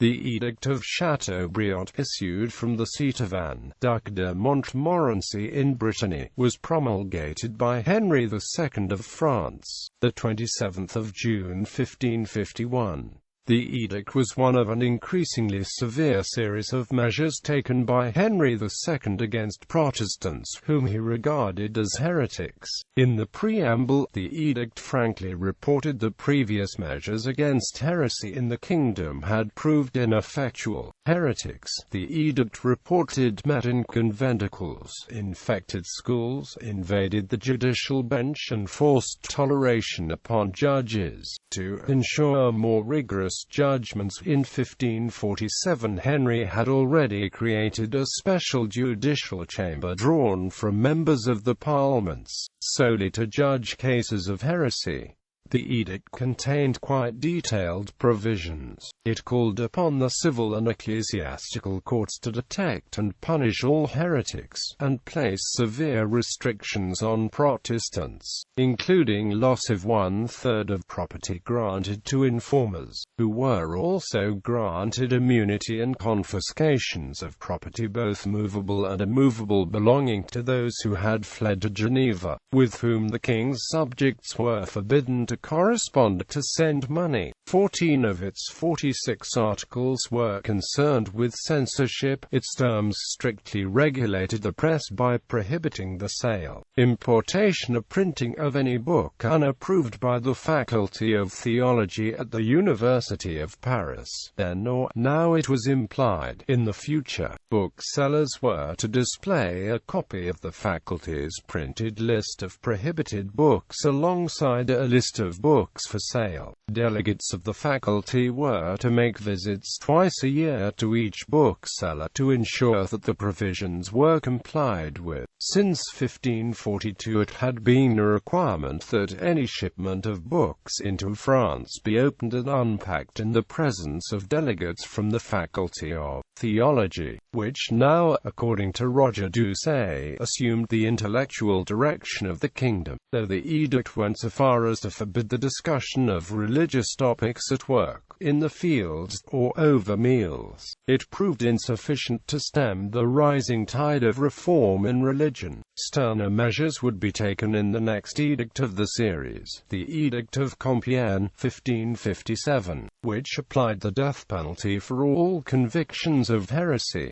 The Edict of Châteaubriant, issued from the seat of Duc de Montmorency in Brittany, was promulgated by Henri II of France, the 27th of June 1551. The edict was one of an increasingly severe series of measures taken by Henri II against Protestants, whom he regarded as heretics. In the preamble, the edict frankly reported that previous measures against heresy in the kingdom had proved ineffectual. Heretics, the edict reported, met in conventicles, infected schools, invaded the judicial bench and forced toleration upon judges. To ensure more rigorous judgments, in 1547 Henry had already created a special judicial chamber drawn from members of the parliaments, solely to judge cases of heresy. The edict contained quite detailed provisions. It called upon the civil and ecclesiastical courts to detect and punish all heretics, and place severe restrictions on Protestants, including loss of 1/3 of property granted to informers, who were also granted immunity, and confiscations of property both movable and immovable belonging to those who had fled to Geneva, with whom the king's subjects were forbidden to correspond, to send money. 14 of its 46 articles were concerned with censorship. Its terms strictly regulated the press by prohibiting the sale, importation or printing of any book unapproved by the Faculty of Theology at the University of Paris. Then or now, it was implied, in the future, booksellers were to display a copy of the faculty's printed list of prohibited books alongside a list of books for sale. Delegates of the faculty were to make visits twice a year to each bookseller to ensure that the provisions were complied with. Since 1542 it had been a requirement that any shipment of books into France be opened and unpacked in the presence of delegates from the Faculty of Theology, which now, according to Roger Doucet, assumed the intellectual direction of the kingdom. Though the edict went so far as to forbid the discussion of religious topics at work, in the fields, or over meals, it proved insufficient to stem the rising tide of reform in religion. Sterner measures would be taken in the next edict of the series, the Edict of Compiègne, 1557, which applied the death penalty for all convictions of heresy.